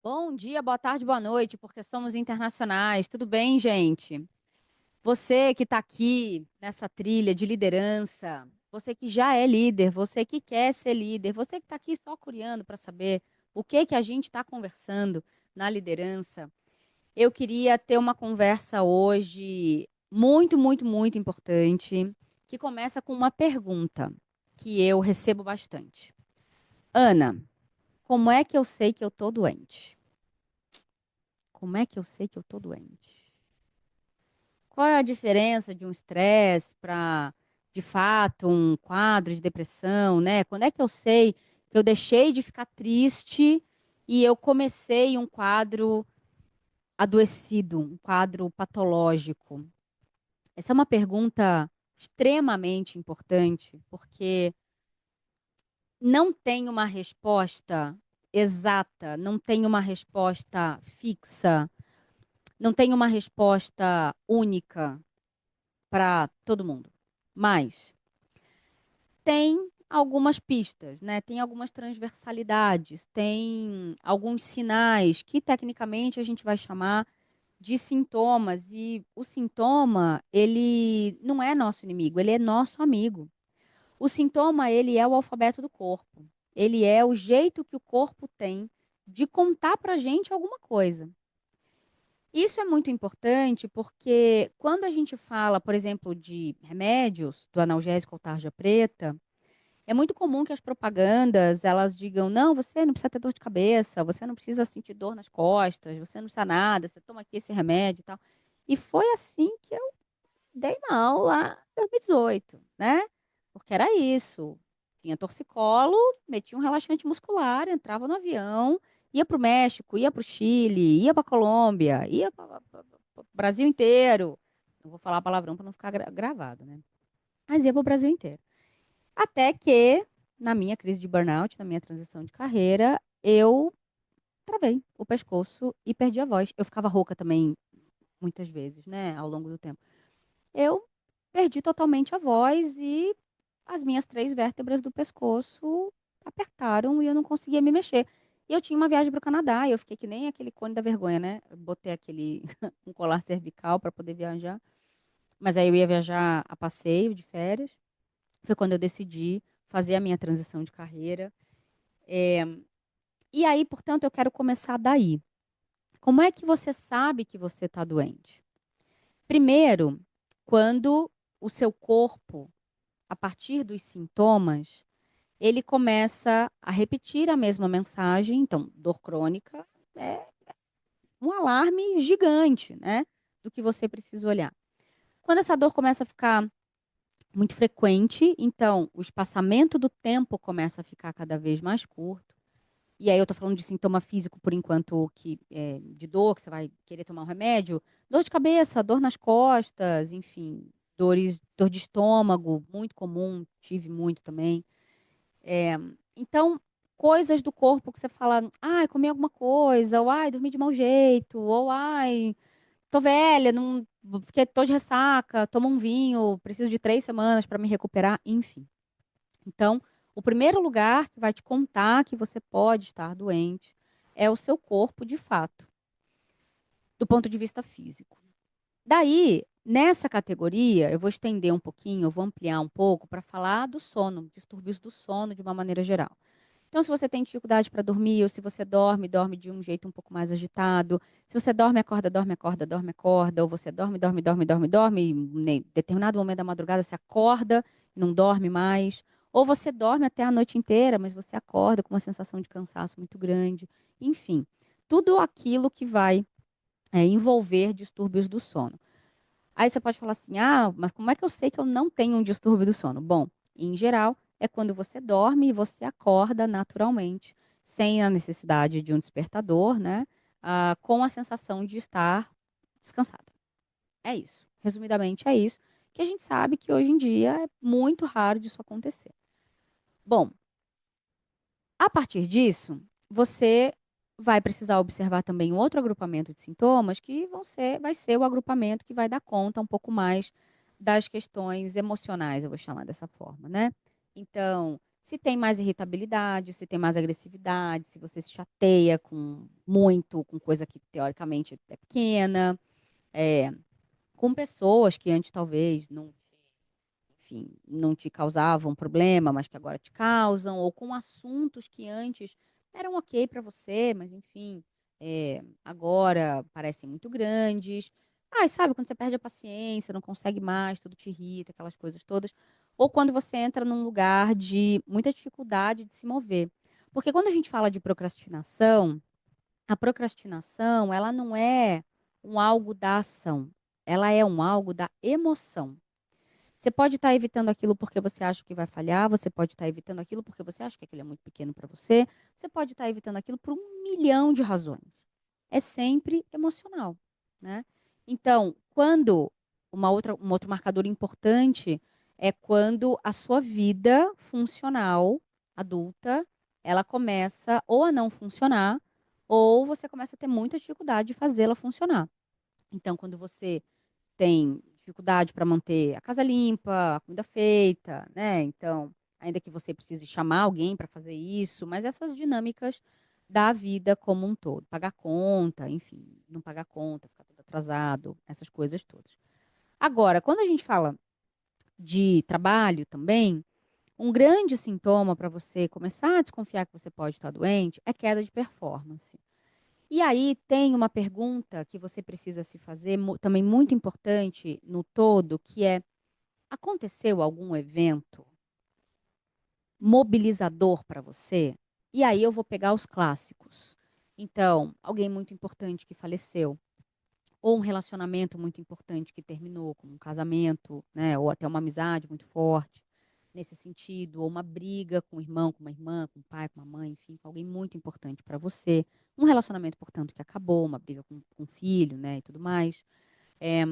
Bom dia, boa tarde, boa noite, porque somos internacionais. Tudo bem, gente? Você que está aqui nessa trilha de liderança, você que já é líder, você que quer ser líder, você que está aqui só curiando para saber o que que a gente está conversando na liderança, eu queria ter uma conversa hoje muito, muito, muito importante, que começa com uma pergunta que eu recebo bastante. Ana, como é que eu sei que eu estou doente? Como é que eu sei que eu estou doente? Qual é a diferença de um estresse para, de fato, um quadro de depressão, né? Quando é que eu sei que eu deixei de ficar triste e eu comecei um quadro adoecido, um quadro patológico? Essa é uma pergunta extremamente importante, porque não tem uma resposta exata, não tem uma resposta fixa, não tem uma resposta única para todo mundo. Mas tem algumas pistas, né? Tem algumas transversalidades, tem alguns sinais que tecnicamente a gente vai chamar de sintomas e o sintoma, ele não é nosso inimigo, ele é nosso amigo. O sintoma, ele é o alfabeto do corpo. Ele é o jeito que o corpo tem de contar pra gente alguma coisa. Isso é muito importante porque quando a gente fala, por exemplo, de remédios, do analgésico ou tarja preta, é muito comum que as propagandas elas digam: não, você não precisa ter dor de cabeça, você não precisa sentir dor nas costas, você não precisa nada, você toma aqui esse remédio e tal. E foi assim que eu dei mal lá em 2018, né? Porque era isso. Tinha torcicolo, metia um relaxante muscular, entrava no avião, ia para o México, ia para o Chile, ia para a Colômbia, ia para o Brasil inteiro. Não vou falar palavrão para não ficar gravado, né? Mas ia para o Brasil inteiro. Até que, na minha crise de burnout, na minha transição de carreira, eu travei o pescoço e perdi a voz. Eu ficava rouca também, muitas vezes, né, ao longo do tempo. Eu perdi totalmente a voz e as minhas três vértebras do pescoço apertaram e eu não conseguia me mexer. E eu tinha uma viagem para o Canadá e eu fiquei que nem aquele cone da vergonha, né? Eu botei aquele um colar cervical para poder viajar. Mas aí eu ia viajar a passeio de férias. Foi quando eu decidi fazer a minha transição de carreira. E aí, portanto, eu quero começar daí. Como é que você sabe que você está doente? Primeiro, quando o seu corpo, a partir dos sintomas, ele começa a repetir a mesma mensagem. Então, dor crônica é um alarme gigante, né? Do que você precisa olhar. Quando essa dor começa a ficar muito frequente, então o espaçamento do tempo começa a ficar cada vez mais curto. E aí eu tô falando de sintoma físico por enquanto que de dor, que você vai querer tomar um remédio, dor de cabeça, dor nas costas, enfim, dor de estômago, muito comum, tive muito também. Então, coisas do corpo que você fala, ai, comi alguma coisa, ou ai, dormi de mau jeito, ou ai, tô velha, não, fiquei, tô de ressaca, tomo um vinho, preciso de 3 semanas para me recuperar, enfim. Então, o primeiro lugar que vai te contar que você pode estar doente é o seu corpo, de fato, do ponto de vista físico. Daí, nessa categoria, eu vou estender um pouquinho, eu vou ampliar um pouco para falar do sono, distúrbios do sono de uma maneira geral. Então, se você tem dificuldade para dormir, ou se você dorme, dorme de um jeito um pouco mais agitado, se você dorme, acorda, dorme, acorda, dorme, acorda, ou você dorme, dorme, dorme, dorme, dorme, e em determinado momento da madrugada você acorda e não dorme mais, ou você dorme até a noite inteira, mas você acorda com uma sensação de cansaço muito grande, enfim, tudo aquilo que vai envolver distúrbios do sono. Aí você pode falar assim: ah, mas como é que eu sei que eu não tenho um distúrbio do sono? Bom, em geral, é quando você dorme e você acorda naturalmente, sem a necessidade de um despertador, né? Com a sensação de estar descansada. É isso. Resumidamente, é isso. Que a gente sabe que hoje em dia é muito raro disso acontecer. Bom, a partir disso, você vai precisar observar também um outro agrupamento de sintomas que vai ser o agrupamento que vai dar conta um pouco mais das questões emocionais, eu vou chamar dessa forma, né? Então, Se tem mais irritabilidade, se tem mais agressividade, se você se chateia com muito, com coisa que teoricamente é pequena, é, com pessoas que antes talvez não, enfim, não te causavam problema, mas que agora te causam, ou com assuntos que antes eram ok para você, mas enfim, agora parecem muito grandes. Ah, sabe, quando você perde a paciência, não consegue mais, tudo te irrita, aquelas coisas todas. Ou quando você entra num lugar de muita dificuldade de se mover. Porque quando a gente fala de procrastinação, a procrastinação, ela não é um algo da ação, ela é um algo da emoção. Você pode estar evitando aquilo porque você acha que vai falhar, você pode estar evitando aquilo porque você acha que aquilo é muito pequeno para você, você pode estar evitando aquilo por um milhão de razões. É sempre emocional, né? Então, quando um outro marcador importante é quando a sua vida funcional, adulta, ela começa ou a não funcionar, ou você começa a ter muita dificuldade de fazê-la funcionar. Então, quando você tem dificuldade para manter a casa limpa, a comida feita, né? Então, ainda que você precise chamar alguém para fazer isso, mas essas dinâmicas da vida como um todo, pagar conta, enfim, não pagar conta, ficar tudo atrasado, essas coisas todas. Agora, quando a gente fala de trabalho também, um grande sintoma para você começar a desconfiar que você pode estar doente é queda de performance. E aí tem uma pergunta que você precisa se fazer, também muito importante no todo, que é: aconteceu algum evento mobilizador para você? E aí eu vou pegar os clássicos. Então, alguém muito importante que faleceu, ou um relacionamento muito importante que terminou, como um casamento, né, ou até uma amizade muito forte nesse sentido, ou uma briga com o irmão, com uma irmã, com o pai, com uma mãe, enfim, com alguém muito importante para você, um relacionamento, portanto, que acabou, uma briga com o filho, né, e tudo mais. É,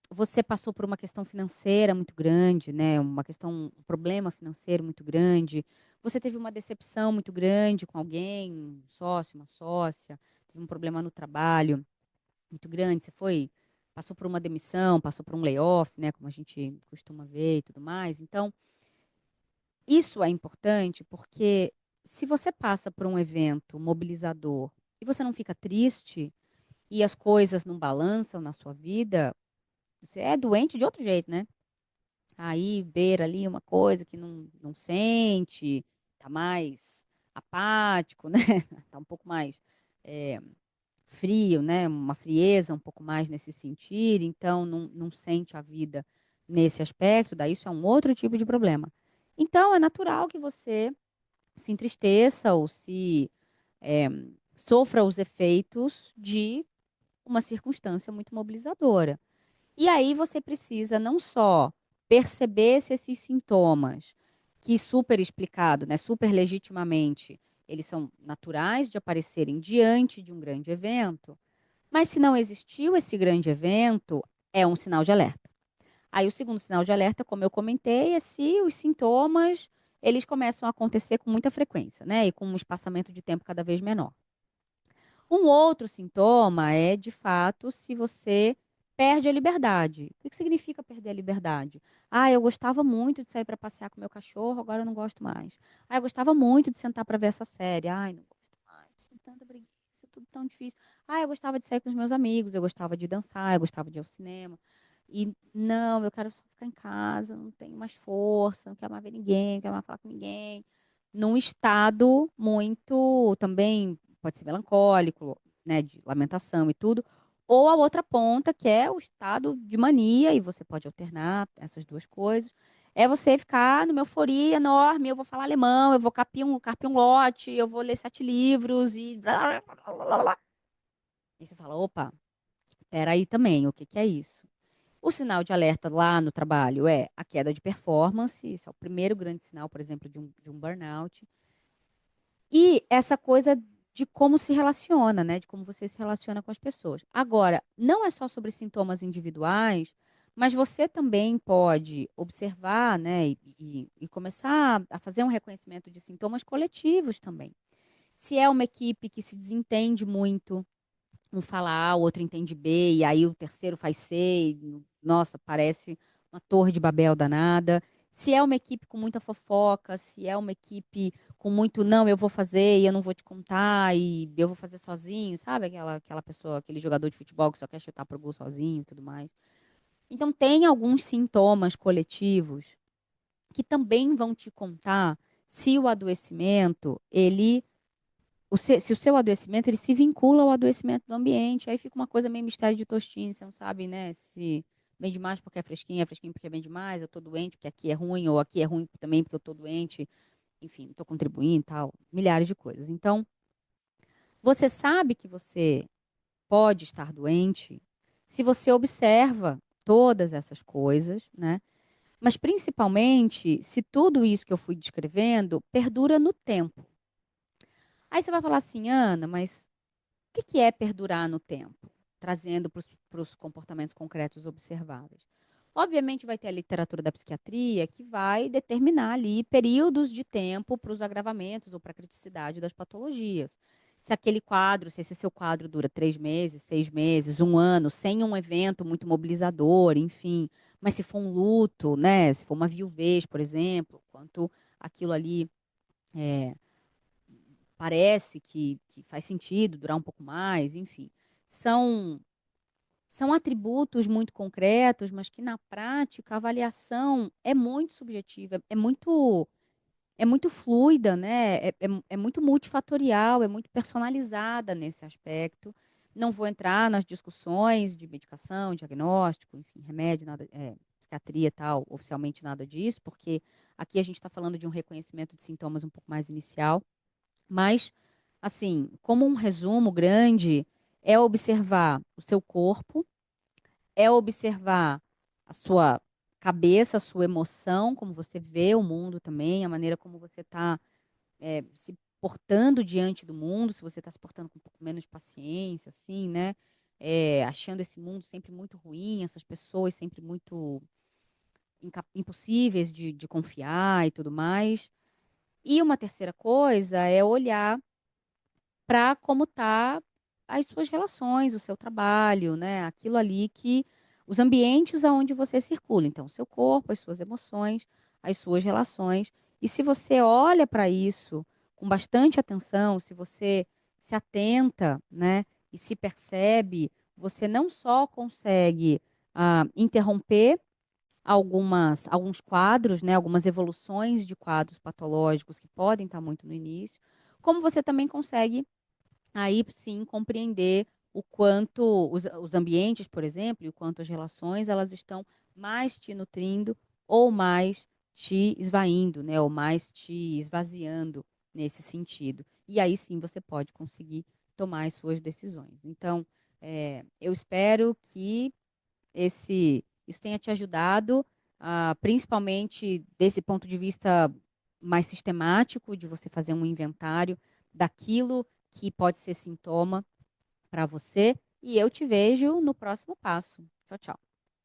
você passou por uma questão financeira muito grande, né, um problema financeiro muito grande. Você teve uma decepção muito grande com alguém, um sócio, uma sócia, teve um problema no trabalho muito grande, passou por uma demissão, passou por um layoff, né, como a gente costuma ver e tudo mais. Então, isso é importante porque se você passa por um evento mobilizador e você não fica triste e as coisas não balançam na sua vida, você é doente de outro jeito, né? Aí beira ali uma coisa que não sente, tá mais apático, né? Tá um pouco mais é, frio, né? Uma frieza um pouco mais nesse sentido, então não sente a vida nesse aspecto, daí isso é um outro tipo de problema. Então, é natural que você se entristeça ou se é, sofra os efeitos de uma circunstância muito mobilizadora. E aí você precisa não só perceber se esses sintomas, que super explicado, né, super legitimamente, eles são naturais de aparecerem diante de um grande evento, mas se não existiu esse grande evento, é um sinal de alerta. Aí o segundo sinal de alerta, como eu comentei, é se os sintomas eles começam a acontecer com muita frequência, né, e com um espaçamento de tempo cada vez menor. Um outro sintoma é, de fato, se você perde a liberdade. O que significa perder a liberdade? Ah, eu gostava muito de sair para passear com meu cachorro, agora eu não gosto mais. Ah, eu gostava muito de sentar para ver essa série. Ai, não gosto mais. Tem tanta preguiça, tudo tão difícil. Ah, eu gostava de sair com os meus amigos, eu gostava de dançar, eu gostava de ir ao cinema. E não, eu quero só ficar em casa, não tenho mais força, não quero mais ver ninguém, não quero mais falar com ninguém. Num estado muito também pode ser melancólico, né, de lamentação e tudo, ou a outra ponta, que é o estado de mania, e você pode alternar essas duas coisas, é você ficar numa euforia enorme, eu vou falar alemão, eu vou carpir um lote, eu vou ler 7 livros e blá, blá, blá, blá, blá. E você fala, opa, peraí também, o que que é isso? O sinal de alerta lá no trabalho é a queda de performance, isso é o primeiro grande sinal, por exemplo, de um burnout. E essa coisa de como se relaciona, né? De como você se relaciona com as pessoas. Agora, não é só sobre sintomas individuais, mas você também pode observar, né? E começar a fazer um reconhecimento de sintomas coletivos também. Se é uma equipe que se desentende muito, um fala A, o outro entende B, e aí o terceiro faz C, e, nossa, parece uma torre de Babel danada. Se é uma equipe com muita fofoca, se é uma equipe com muito, não, eu vou fazer e eu não vou te contar e eu vou fazer sozinho, sabe? Aquela pessoa, aquele jogador de futebol que só quer chutar pro gol sozinho e tudo mais. Então, tem alguns sintomas coletivos que também vão te contar se o adoecimento, se o seu adoecimento, ele se vincula ao adoecimento do ambiente. Aí fica uma coisa meio mistério de Tostines, você não sabe, né, se bem demais porque é fresquinho porque é bem demais, eu tô doente porque aqui é ruim, ou aqui é ruim também porque eu tô doente, enfim, tô contribuindo e tal, milhares de coisas. Então, você sabe que você pode estar doente se você observa todas essas coisas, né? Mas principalmente se tudo isso que eu fui descrevendo perdura no tempo. Aí você vai falar assim, Ana, mas o que é perdurar no tempo? Trazendo para os comportamentos concretos observáveis. Obviamente, vai ter a literatura da psiquiatria que vai determinar ali períodos de tempo para os agravamentos ou para a criticidade das patologias. Se aquele quadro, se esse seu quadro dura 3 meses, 6 meses, um ano, sem um evento muito mobilizador, enfim. Mas se for um luto, né? Se for uma viuvez, por exemplo, quanto aquilo ali parece que faz sentido durar um pouco mais, enfim. São, são atributos muito concretos, mas que na prática a avaliação é muito subjetiva, é muito fluida, né? É muito multifatorial, é muito personalizada nesse aspecto. Não vou entrar nas discussões de medicação, diagnóstico, enfim, remédio, nada, psiquiatria e tal, oficialmente nada disso, porque aqui a gente está falando de um reconhecimento de sintomas um pouco mais inicial. Mas, assim, como um resumo grande, é observar o seu corpo, é observar a sua cabeça, a sua emoção, como você vê o mundo também, a maneira como você está se portando diante do mundo, se você está se portando com um pouco menos de paciência, assim, né? Achando esse mundo sempre muito ruim, essas pessoas sempre muito impossíveis de confiar e tudo mais. E uma terceira coisa é olhar para como tá as suas relações, o seu trabalho, né? Aquilo ali que os ambientes aonde você circula, então, o seu corpo, as suas emoções, as suas relações. E se você olha para isso com bastante atenção, se você se atenta, né, e se percebe, você não só consegue interromper alguns quadros, né, algumas evoluções de quadros patológicos que podem estar muito no início, como você também consegue aí sim compreender o quanto os ambientes, por exemplo, e o quanto as relações elas estão mais te nutrindo ou mais te esvaindo, né, ou mais te esvaziando nesse sentido. E aí sim você pode conseguir tomar as suas decisões. Então, eu espero que isso tenha te ajudado, principalmente desse ponto de vista mais sistemático, de você fazer um inventário daquilo que pode ser sintoma para você. E eu te vejo no próximo passo. Tchau, tchau.